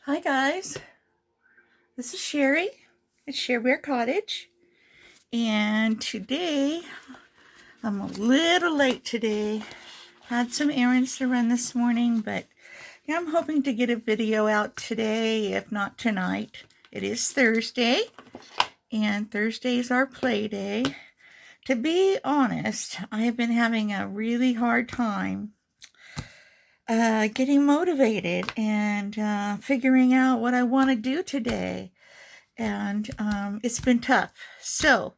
Hi guys, this is Sherry at Shareware Cottage, and today I'm a little late today. Had some errands to run this morning, but yeah, I'm hoping to get a video out today, if not tonight. It is Thursday, and Thursday is our play day. To be honest, I have been having a really hard time getting motivated and figuring out what I want to do today. And it's been tough. So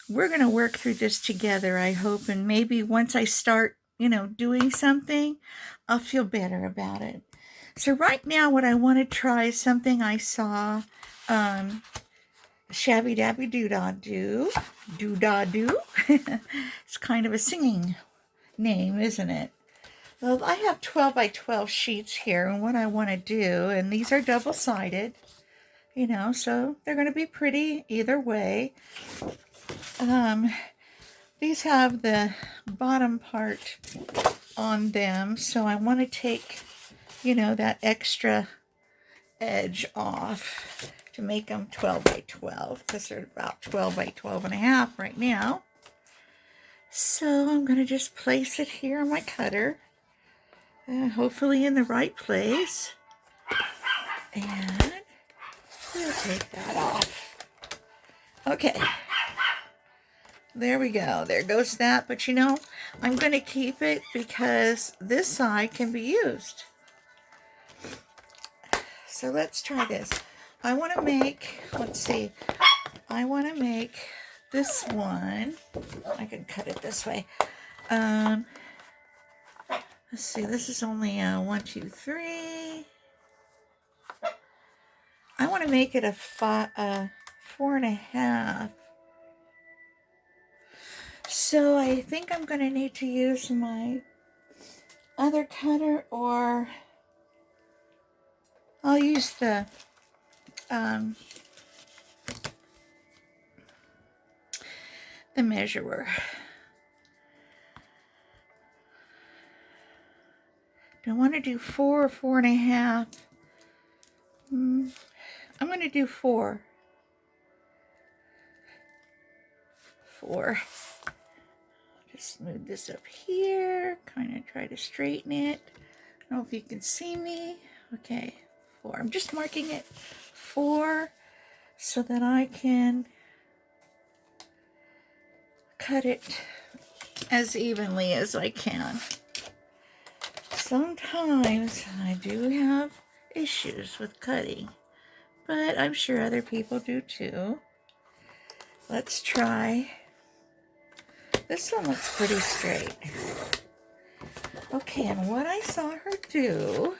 we're going to work through this together, I hope. And maybe once I start, doing something, I'll feel better about it. So right now, what I want to try is something I saw Shabbydabbydoodah Doo. It's kind of a singing name, isn't it? Well, I have 12 by 12 sheets here, and what I want to do, and these are double-sided, so they're going to be pretty either way. These have the bottom part on them, so I want to take, that extra edge off to make them 12 by 12, because they're about 12 by 12 and a half right now. So I'm going to just place it here on my cutter. Hopefully in the right place, and we'll take that off. Okay, there we go. There goes that. But I'm going to keep it because this side can be used. So let's try this. I want to make, I want to make this one. I can cut it this way. Let's see, this is only 1, 2, 3. I want to make it a 4.5. So I think I'm going to need to use my other cutter, or I'll use the measurer. Do I want to do 4 or 4.5? I'm going to do 4. 4. Just move this up here, kind of try to straighten it. I don't know if you can see me. Okay, 4. I'm just marking it 4 so that I can cut it as evenly as I can. Sometimes I do have issues with cutting, but I'm sure other people do too. Let's try. This one looks pretty straight. Okay, and what I saw her do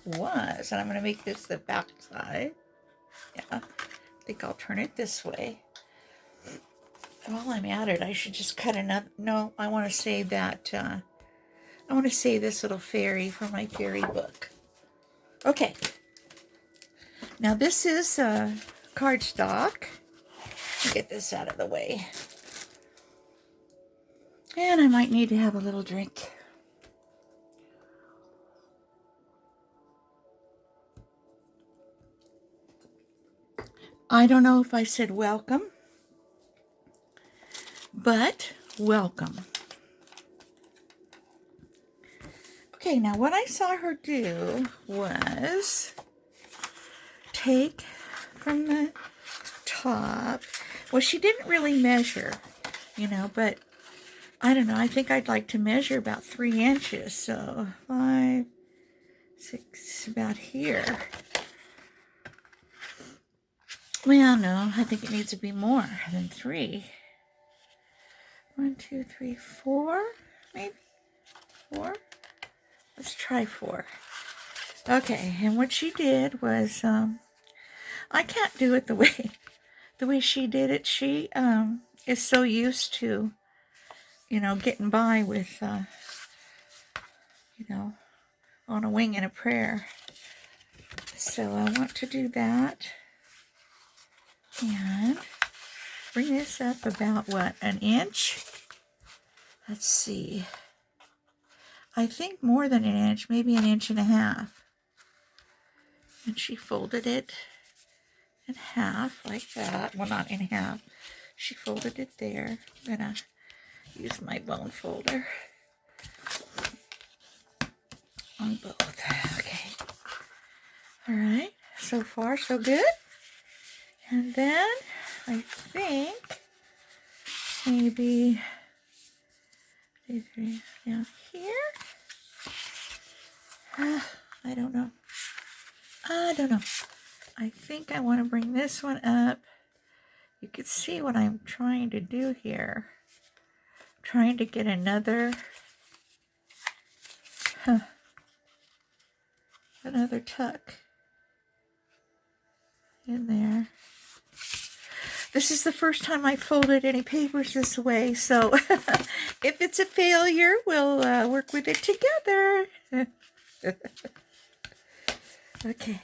was, and I'm going to make this the back side. Yeah, I think I'll turn it this way. While I'm at it, I should just cut another. No, I want to save that. I want to save this little fairy for my fairy book. Okay. Now this is cardstock. Get this out of the way. And I might need to have a little drink. I don't know if I said welcome, but welcome. Okay, now what I saw her do was take from the top. Well, she didn't really measure, but I don't know. I think I'd like to measure about 3 inches. So 5, 6, about here. Well, no, I think it needs to be more than 3. 1, 2, 3, 4, maybe 4. Let's try 4. Okay, and what she did was, I can't do it the way she did it. She is so used to, getting by with, on a wing and a prayer. So I want to do that and bring this up about, what, 1 inch? Let's see. I think more than 1 inch, maybe 1.5 inches. And she folded it in half like that. Well, not in half. She folded it there. I'm gonna use my bone folder on both. Okay. All right. So far, so good. And then I think maybe down here. I don't know. I think I want to bring this one up. You can see what I'm trying to do here. I'm trying to get another tuck in there. This is the first time I folded any papers this way, so if it's a failure, we'll work with it together. Okay.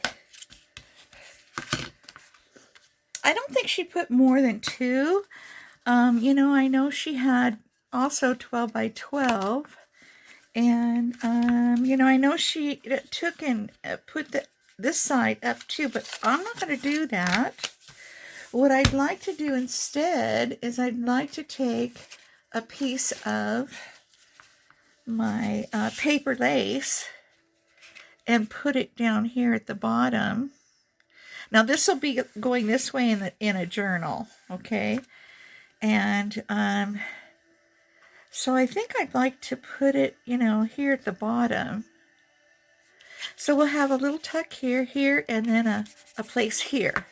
I don't think she put more than 2. You know, I know she had also 12 by 12. And, you know, I know she took and put this side up too, but I'm not going to do that. What I'd like to do instead is I'd like to take a piece of my paper lace and put it down here at the bottom. Now this will be going this way in a journal, okay? And so I think I'd like to put it, you know, here at the bottom. So we'll have a little tuck here, and then a place here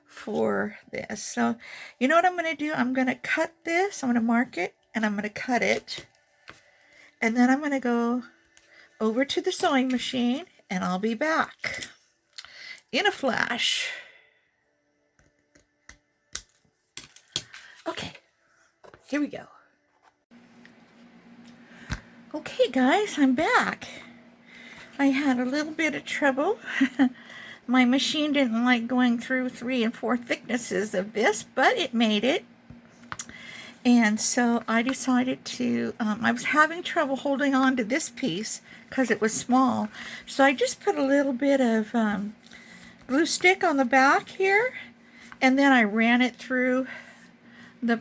for this. So you know what I'm going to do? I'm going to cut this. I'm going to mark it, and I'm going to cut it. And then I'm going to go over to the sewing machine, and I'll be back in a flash. Okay, here we go. Okay guys, I'm back. I had a little bit of trouble. My machine didn't like going through 3 and 4 thicknesses of this, but it made it. And so I decided to, I was having trouble holding on to this piece because it was small. So I just put a little bit of glue stick on the back here, and then I ran it through the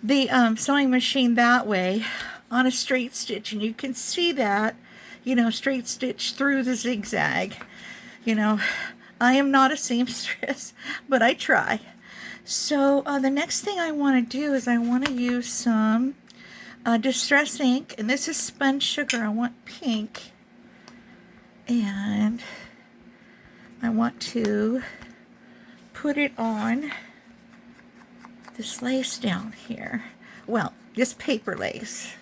the sewing machine that way on a straight stitch. And you can see that, you know, straight stitch through the zigzag. You know, I am not a seamstress, but I try. So the next thing I want to do is I want to use some Distress ink, and this is spun sugar. I want pink, and I want to put it on this lace down here. Well, this paper lace.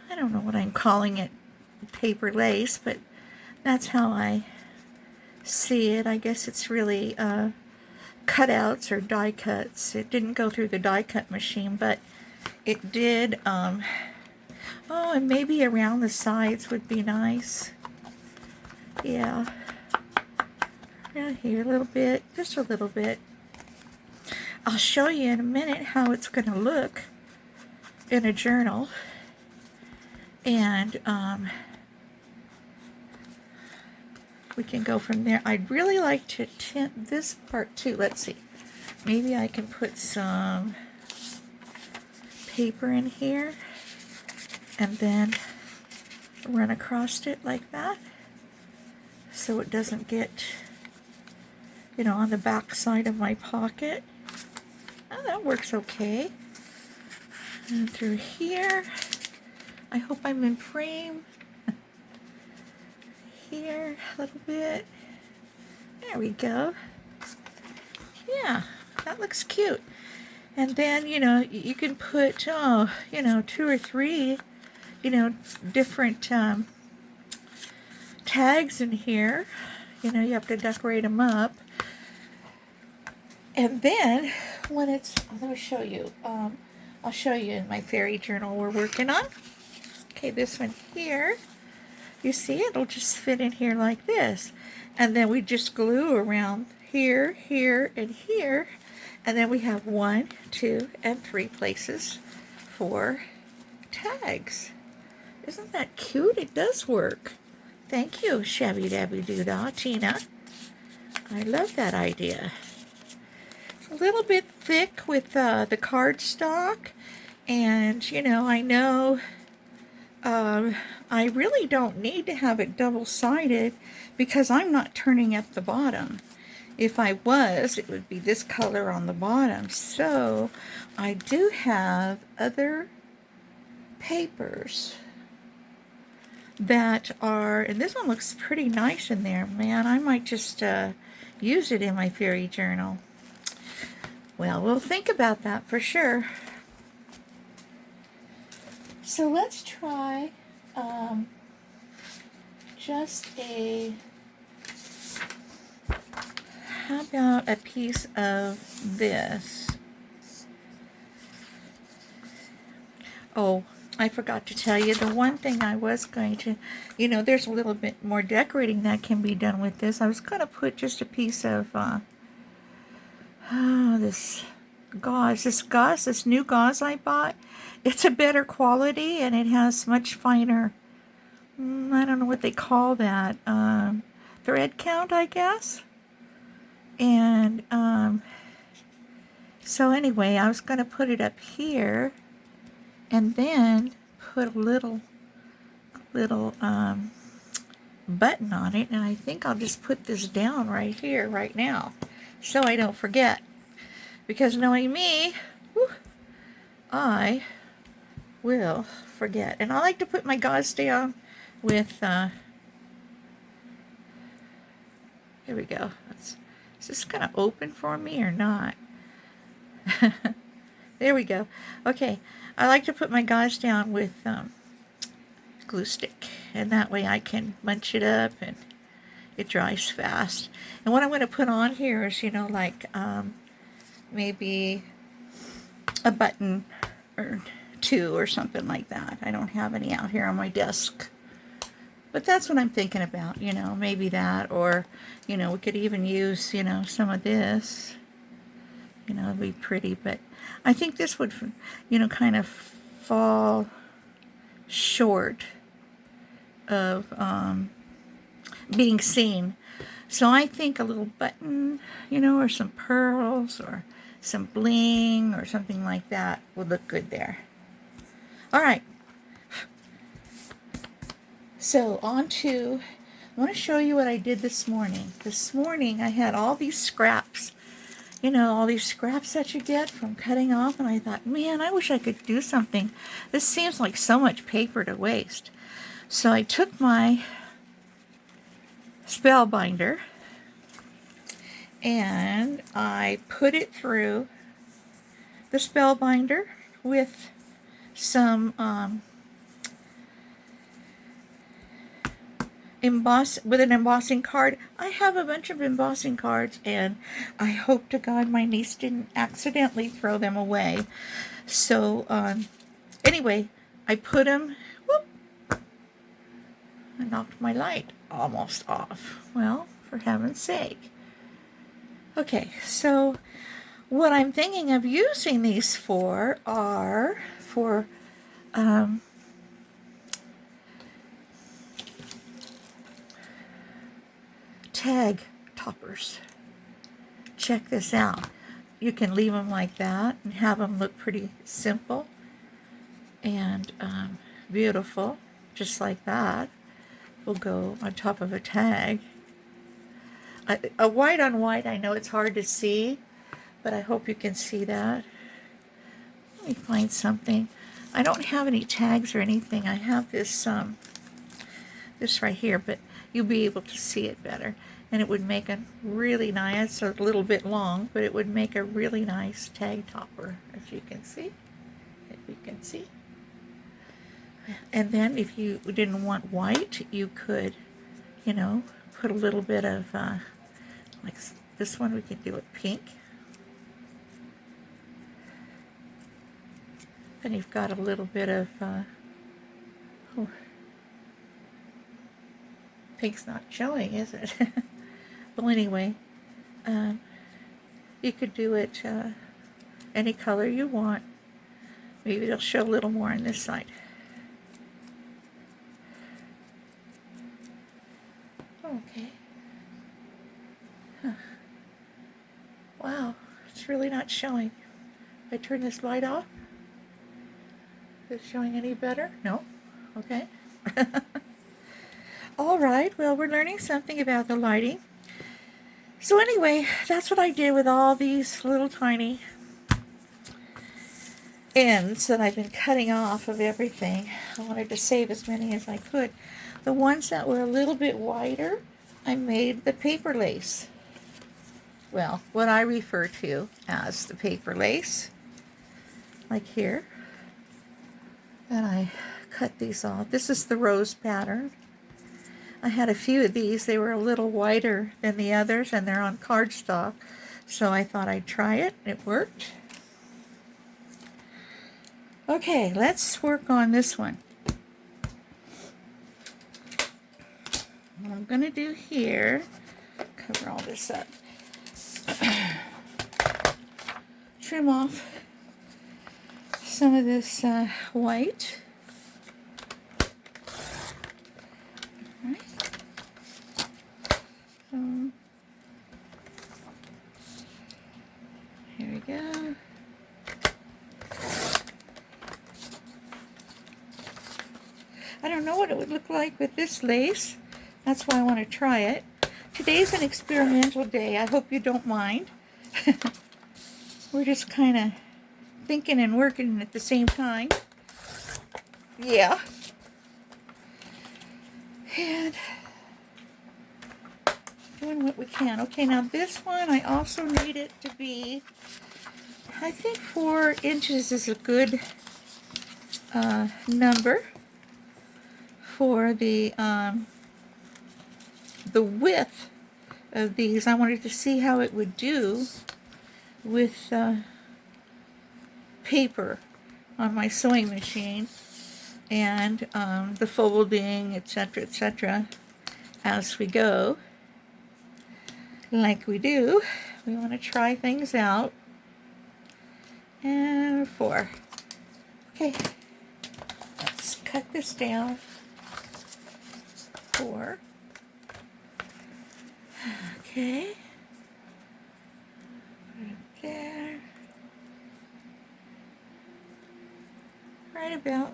I don't know what I'm calling it, paper lace, but that's how I see it. I guess it's really cutouts or die cuts. It didn't go through the die cut machine, but it did. Oh, and maybe around the sides would be nice. Yeah. Right here a little bit, just a little bit. I'll show you in a minute how it's going to look in a journal. And we can go from there. I'd really like to tint this part too. Let's see. Maybe I can put some paper in here and then run across it like that so it doesn't get, you know, on the back side of my pocket. Oh, that works okay. And through here. I hope I'm in frame. Here a little bit. There we go. Yeah, that looks cute. And then, you know, you can put, oh, you know, 2 or 3, you know, different tags in here. You know, you have to decorate them up. And then when it's, let me show you. I'll show you in my fairy journal we're working on. Okay, this one here, you see it'll just fit in here like this. And then we just glue around here, here, and here. And then we have 1, 2, and 3 places for tags. Isn't that cute? It does work. Thank you, Shabbydabbydoodah, Tina. I love that idea. It's a little bit thick with the cardstock, and you know, I know I really don't need to have it double-sided because I'm not turning at the bottom. If I was, it would be this color on the bottom. So I do have other papers that are, and this one looks pretty nice in there. Man, I might just use it in my fairy journal. Well, we'll think about that for sure. So let's try just how about a piece of this? Oh, I forgot to tell you, the one thing I was going to, you know, there's a little bit more decorating that can be done with this. I was going to put just a piece of this gauze, this new gauze I bought. It's a better quality and it has much finer, I don't know what they call that, thread count, I guess. And so anyway, I was going to put it up here and then put a little button on it, and I think I'll just put this down right here right now so I don't forget, because knowing me, whew, I will forget. And I like to put my gauze down with here we go. Is this gonna open for me or not? There we go. Okay, I like to put my gauze down with glue stick, and that way I can munch it up and it dries fast. And what I'm going to put on here is, you know, like maybe a button or two or something like that. I don't have any out here on my desk, but that's what I'm thinking about, you know, maybe that, or, you know, we could even use, you know, some of this, you know, it'd be pretty, but I think this would, you know, kind of fall short of being seen. So I think a little button, you know, or some pearls or some bling or something like that would look good there. All right. So on to, I want to show you what I did this morning. This morning I had all these scraps, you know, all these scraps that you get from cutting off, and I thought, man, I wish I could do something. This seems like so much paper to waste. So I took my spell binder and I put it through the spell binder with some with an embossing card. I have a bunch of embossing cards, and I hope to God my niece didn't accidentally throw them away. So anyway, I put them, whoop, I knocked my light almost off. Well, for heaven's sake. Okay, so what I'm thinking of using these for are for tag toppers. Check this out. You can leave them like that and have them look pretty simple and beautiful, just like that. Will go on top of a tag. A white on white, I know it's hard to see, but I hope you can see that. Let me find something. I don't have any tags or anything. I have this this right here, but you'll be able to see it better. And it would make a really nice, a little bit long, but it would make a really nice tag topper, as you can see. If you can see. And then if you didn't want white, you could, you know, put a little bit of, like this one, we could do it pink. And you've got a little bit of, oh, pink's not showing, is it? Well, anyway, you could do it any color you want. Maybe it'll show a little more on this side. okay. Huh. Wow, it's really not showing. If I turn this light off, is it showing any better? No? Okay. All right, well, we're learning something about the lighting. So anyway, that's what I did with all these little tiny ends that I've been cutting off of everything. I wanted to save as many as I could. The ones that were a little bit wider, I made the paper lace. Well, what I refer to as the paper lace, like here. And I cut these off. This is the rose pattern. I had a few of these. They were a little wider than the others, and they're on cardstock. So I thought I'd try it. It worked. Okay, let's work on this one. What I'm going to do here, cover all this up, trim off some of this white. Right. Here we go. I don't know what it would look like with this lace. That's why I want to try it. Today's an experimental day. I hope you don't mind. We're just kind of thinking and working at the same time. Yeah. And doing what we can. Okay, now this one, I also need it to be, I think 4 inches is a good number for the width of these. I wanted to see how it would do with paper on my sewing machine and the folding, etc., as we go. Like we do, we want to try things out. And 4. Okay, let's cut this down. 4. Okay. Right there. Right about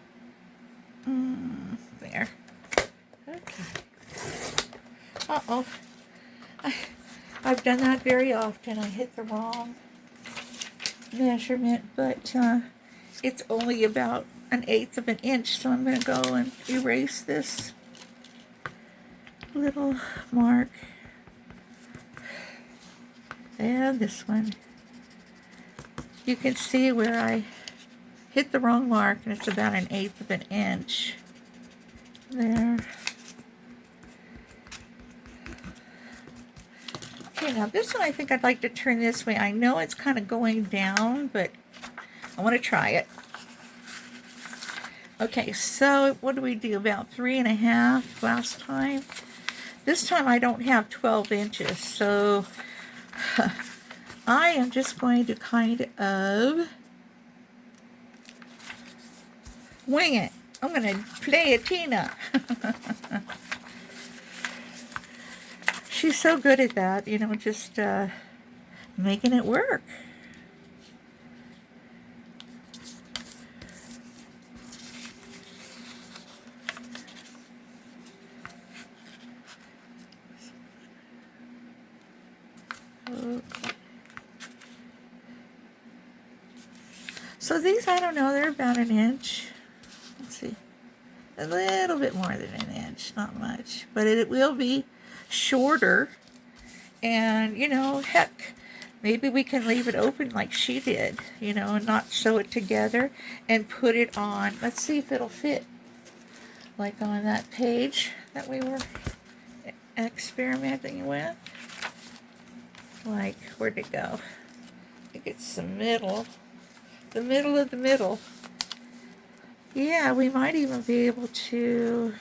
there. Okay. Uh-oh. I've done that very often. I hit the wrong measurement, but it's only about 1/8 of an inch, so I'm going to go and erase this little mark. And this one. You can see where I hit the wrong mark, and it's about 1/8 of an inch. There. Okay, now this one I think I'd like to turn this way. I know it's kind of going down, but I want to try it. Okay, so what do we do? About 3.5 last time. This time I don't have 12 inches, so I am just going to kind of wing it. I'm going to play a Tina. She's so good at that, you know, just making it work. Okay. So these, I don't know, they're about 1 inch. Let's see. A little bit more than 1 inch, not much. But it will be shorter. And, you know, heck, maybe we can leave it open like she did, you know, and not sew it together and put it on. Let's see if it'll fit. Like on that page that we were experimenting with. Like, where'd it go? I think it's the middle. The middle of the middle. Yeah, we might even be able to...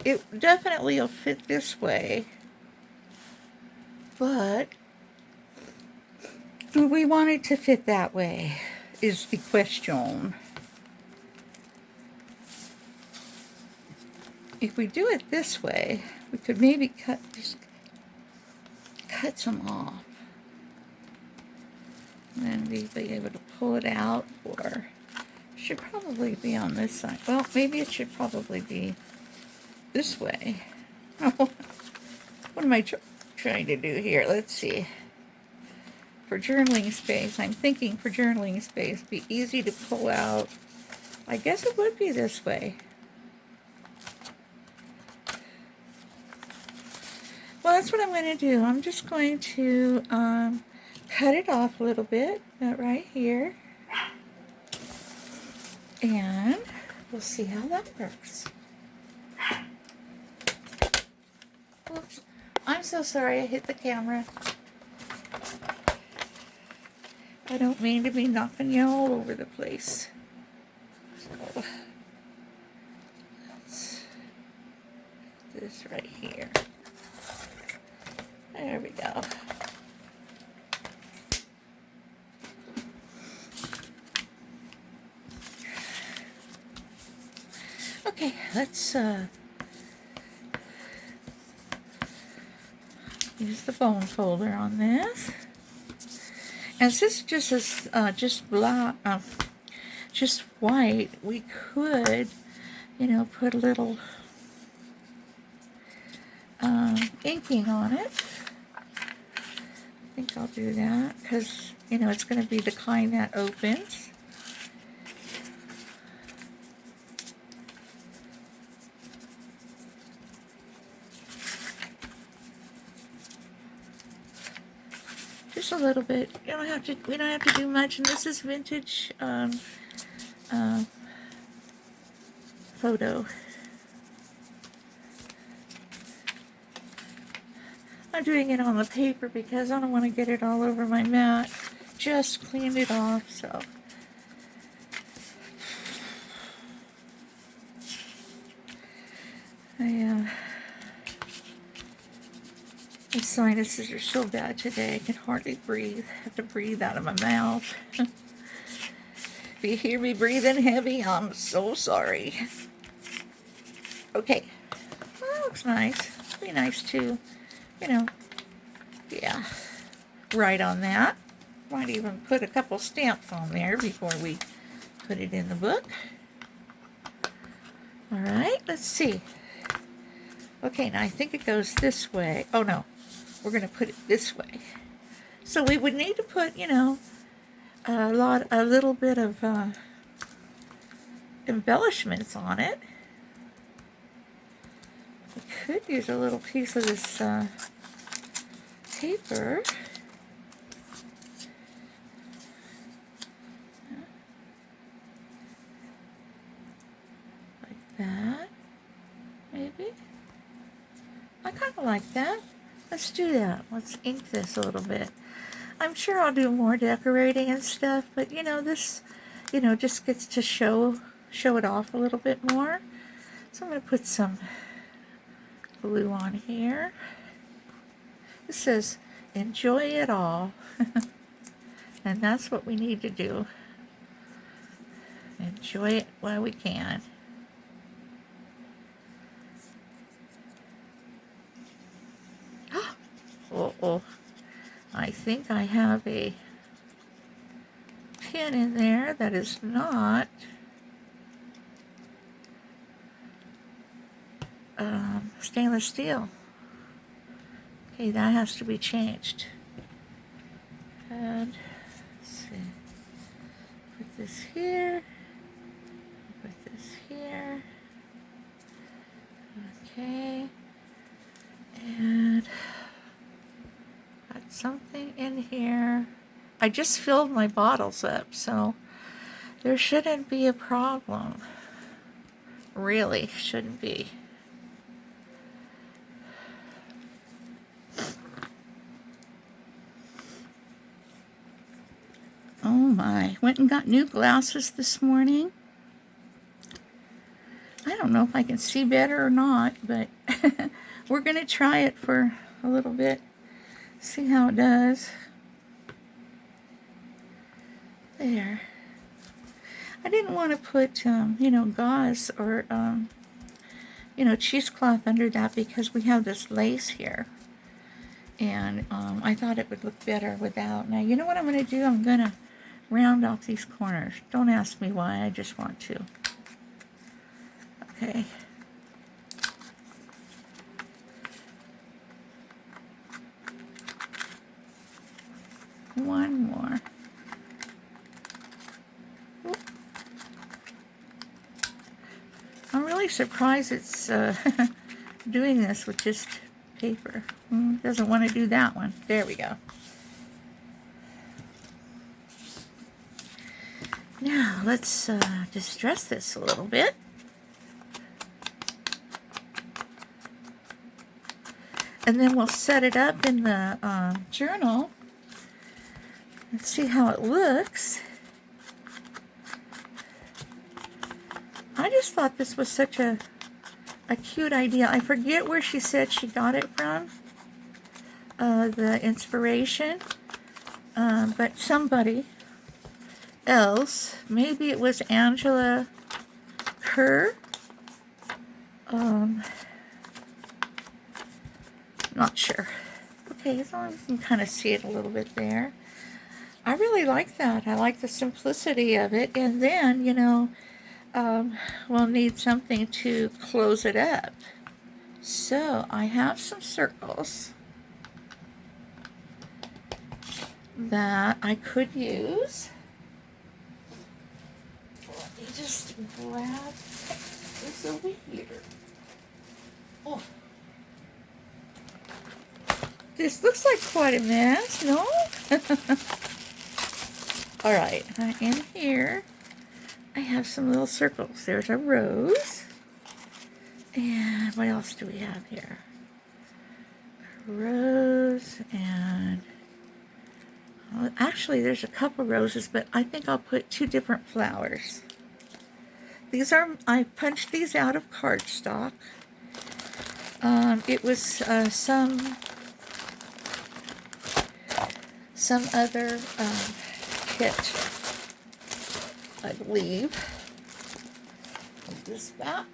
It definitely will fit this way. But do we want it to fit that way is the question. If we do it this way, We could maybe just cut some off. And then we'd be able to pull it out, or it should probably be on this side. Well, maybe it should probably be this way. What am I trying to do here? Let's see. For journaling space, I'm thinking for journaling space, be easy to pull out. I guess it would be this way. Well, that's what I'm going to do. I'm just going to cut it off a little bit, right here. And we'll see how that works. Oops. I'm so sorry I hit the camera. I don't mean to be knocking you all over the place. So, let's put this right here. There we go. Okay, let's use the bone folder on this. And since this is just black, just white, we could, you know, put a little inking on it. I think I'll do that because, you know, it's going to be the kind that opens. Just a little bit. You don't have to. We don't have to do much. And this is vintage photo. I'm doing it on the paper because I don't want to get it all over my mat. Just cleaned it off, so. My sinuses are so bad today, I can hardly breathe. I have to breathe out of my mouth. If you hear me breathing heavy, I'm so sorry. Okay, well, that looks nice. It'd be nice to, you know, yeah, write on that. Might even put a couple stamps on there before we put it in the book. All right, let's see. Okay, now I think it goes this way. Oh no, we're going to put it this way. So we would need to put, you know, a little bit of embellishments on it. We could use a little piece of this paper. Like that, maybe. I kind of like that. Let's do that. Let's ink this a little bit. I'm sure I'll do more decorating and stuff, but you know, this, you know, just gets to show it off a little bit more. So I'm going to put some glue on here. It says, enjoy it all. And that's what we need to do. Enjoy it while we can. Oh, I think I have a pin in there that is not stainless steel. Okay, that has to be changed. And let's see. Put this here. Put this here. Okay. And got something in here. I just filled my bottles up, so there shouldn't be a problem. Really shouldn't be. Oh my, went and got new glasses this morning. I don't know if I can see better or not, but we're going to try it for a little bit. See how it does. There. I didn't want to put, you know, gauze or you know, cheesecloth under that because we have this lace here. And I thought it would look better without. Now, you know what I'm going to do? I'm going to round off these corners. Don't ask me why, I just want to. Okay. One more. Oop. I'm really surprised it's doing this with just paper. Doesn't want to do that one. There we go. Now let's distress this a little bit. And then we'll set it up in the journal. Let's see how it looks. I just thought this was such a cute idea. I forget where she said she got it from, the inspiration, but somebody else, maybe it was Angela Kerr, not sure. Okay, so you can kind of see it a little bit there. I really like that. I like the simplicity of it. And then, you know, we'll need something to close it up. So I have some circles that I could use. Let me just grab this over here. Oh. This looks like quite a mess, no? Alright, in here I have some little circles. There's a rose. And what else do we have here? A rose and... well, actually, there's a couple roses, but I think I'll put 2 different flowers. These are... I punched these out of cardstock. It was some other kit, I believe. Put this back.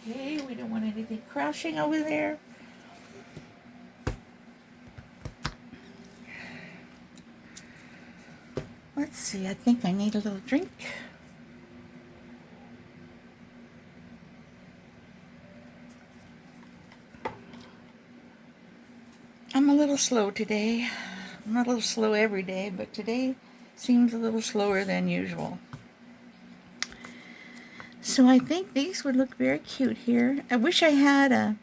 Okay, we don't want anything crashing over there. Let's see, I think I need a little drink. I'm a little slow today. I'm not a little slow every day, but today seems a little slower than usual. So I think these would look very cute here. I wish I had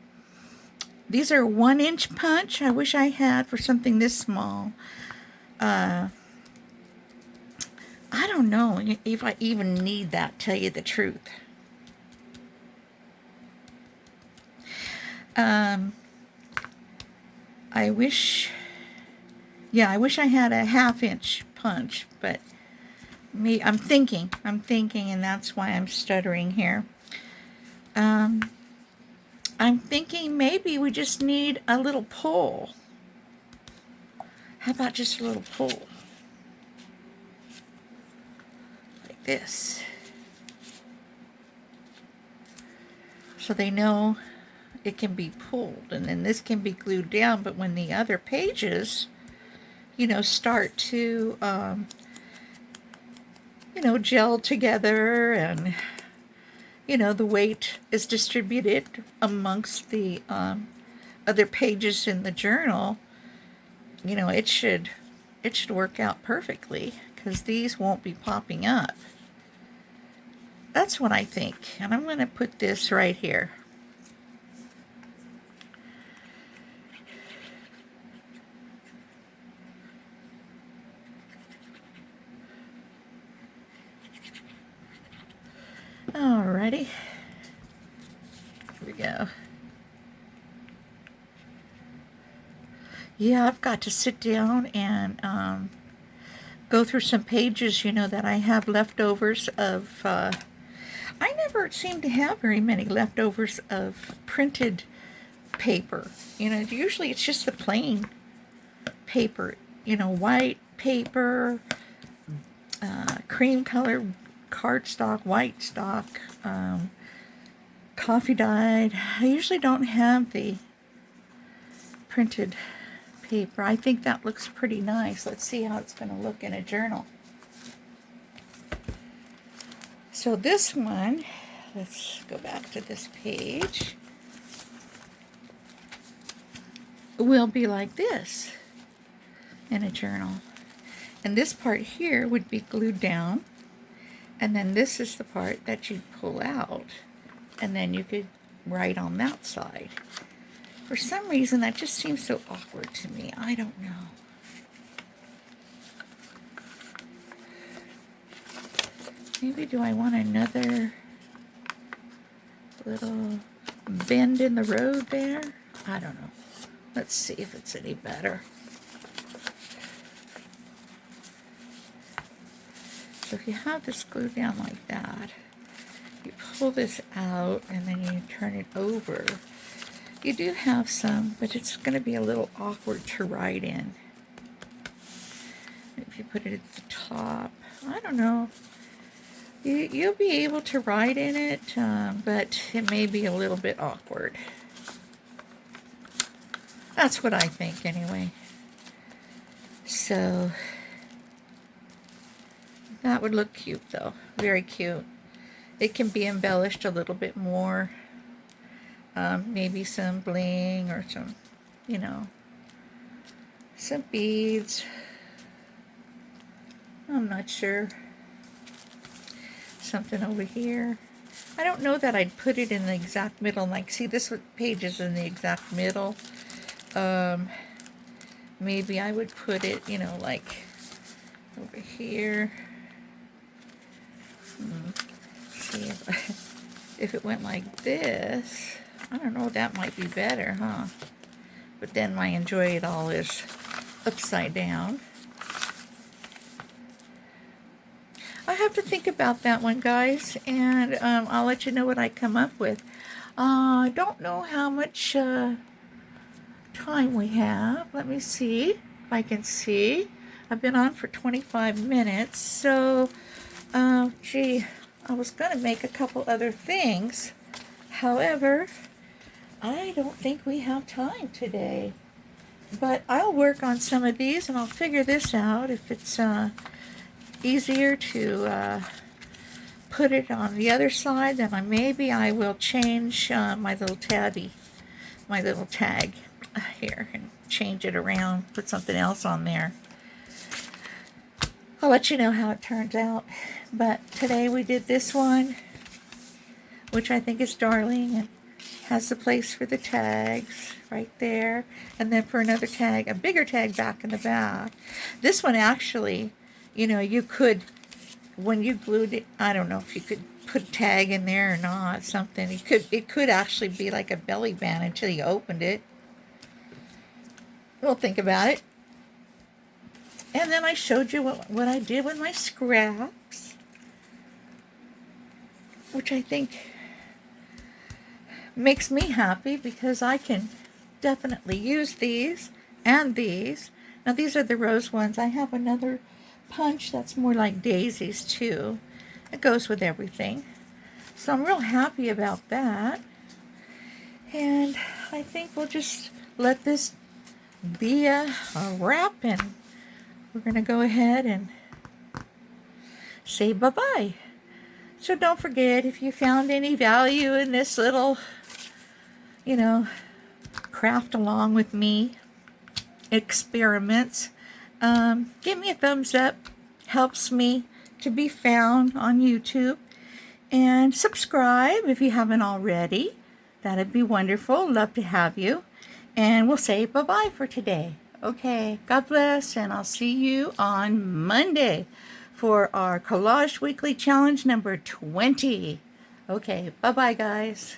these are 1-inch punch. I wish I had for something this small. I don't know if I even need that, tell you the truth. I wish I had a 1/2-inch punch, but I'm thinking, and that's why I'm stuttering here. I'm thinking maybe we just need a little pull. How about just a little pull? Like this. So they know it can be pulled, and then this can be glued down, but when the other pages, you know, start to, you know, gel together, and, you know, the weight is distributed amongst the other pages in the journal, you know, it should work out perfectly, because these won't be popping up. That's what I think, and I'm going to put this right here. Alrighty, here we go. Yeah, I've got to sit down and go through some pages, you know, that I have leftovers of. I never seem to have very many leftovers of printed paper. You know, usually it's just the plain paper, you know, white paper, cream color cardstock, white stock, coffee dyed. I usually don't have the printed paper. I think that looks pretty nice. Let's see how it's going to look in a journal. So this one, let's go back to this page, will be like this in a journal. And this part here would be glued down, and then this is the part that you'd pull out, and then you could write on that side. For some reason, that just seems so awkward to me. I don't know. Maybe do I want another little bend in the road there? I don't know. Let's see if it's any better. So if you have this glued down like that, you pull this out and then you turn it over. You do have some, but it's going to be a little awkward to write in. If you put it at the top, I don't know. You'll be able to write in it, but it may be a little bit awkward. That's what I think anyway. So that would look cute though. Very cute. It can be embellished a little bit more. Maybe some bling or some, you know, some beads. I'm not sure. Something over here. I don't know that I'd put it in the exact middle. Like, see, this page is in the exact middle. Maybe I would put it, you know, like over here. See if it went like this. I don't know, that might be better, huh? But then my enjoy it all is upside down. I have to think about that one, guys, and I'll let you know what I come up with. I don't know how much time we have. Let me see if I can see. I've been on for 25 minutes, so, gee, I was going to make a couple other things. However, I don't think we have time today. But I'll work on some of these, and I'll figure this out if it's easier to put it on the other side. Then maybe I will change my little tag here and change it around, put something else on there. I'll let you know how it turns out. But today we did this one, which I think is darling, and has the place for the tags right there. And then for another tag, a bigger tag back in the back. This one actually, you know, you could, when you glued it, I don't know if you could put a tag in there or not, something. It could actually be like a belly band until you opened it. We'll think about it. And then I showed you what I did with my scraps, which I think makes me happy because I can definitely use these and these. Now these are the rose ones. I have another punch that's more like daisies too. It goes with everything. So I'm real happy about that. And I think we'll just let this be a wrap, and we're going to go ahead and say bye-bye. So don't forget, if you found any value in this little, you know, craft along with me experiments, give me a thumbs up. Helps me to be found on YouTube. And subscribe if you haven't already. That'd be wonderful. Love to have you. And we'll say bye-bye for today. Okay, God bless, and I'll see you on Monday for our Collage Weekly Challenge number 20. Okay, bye-bye, guys.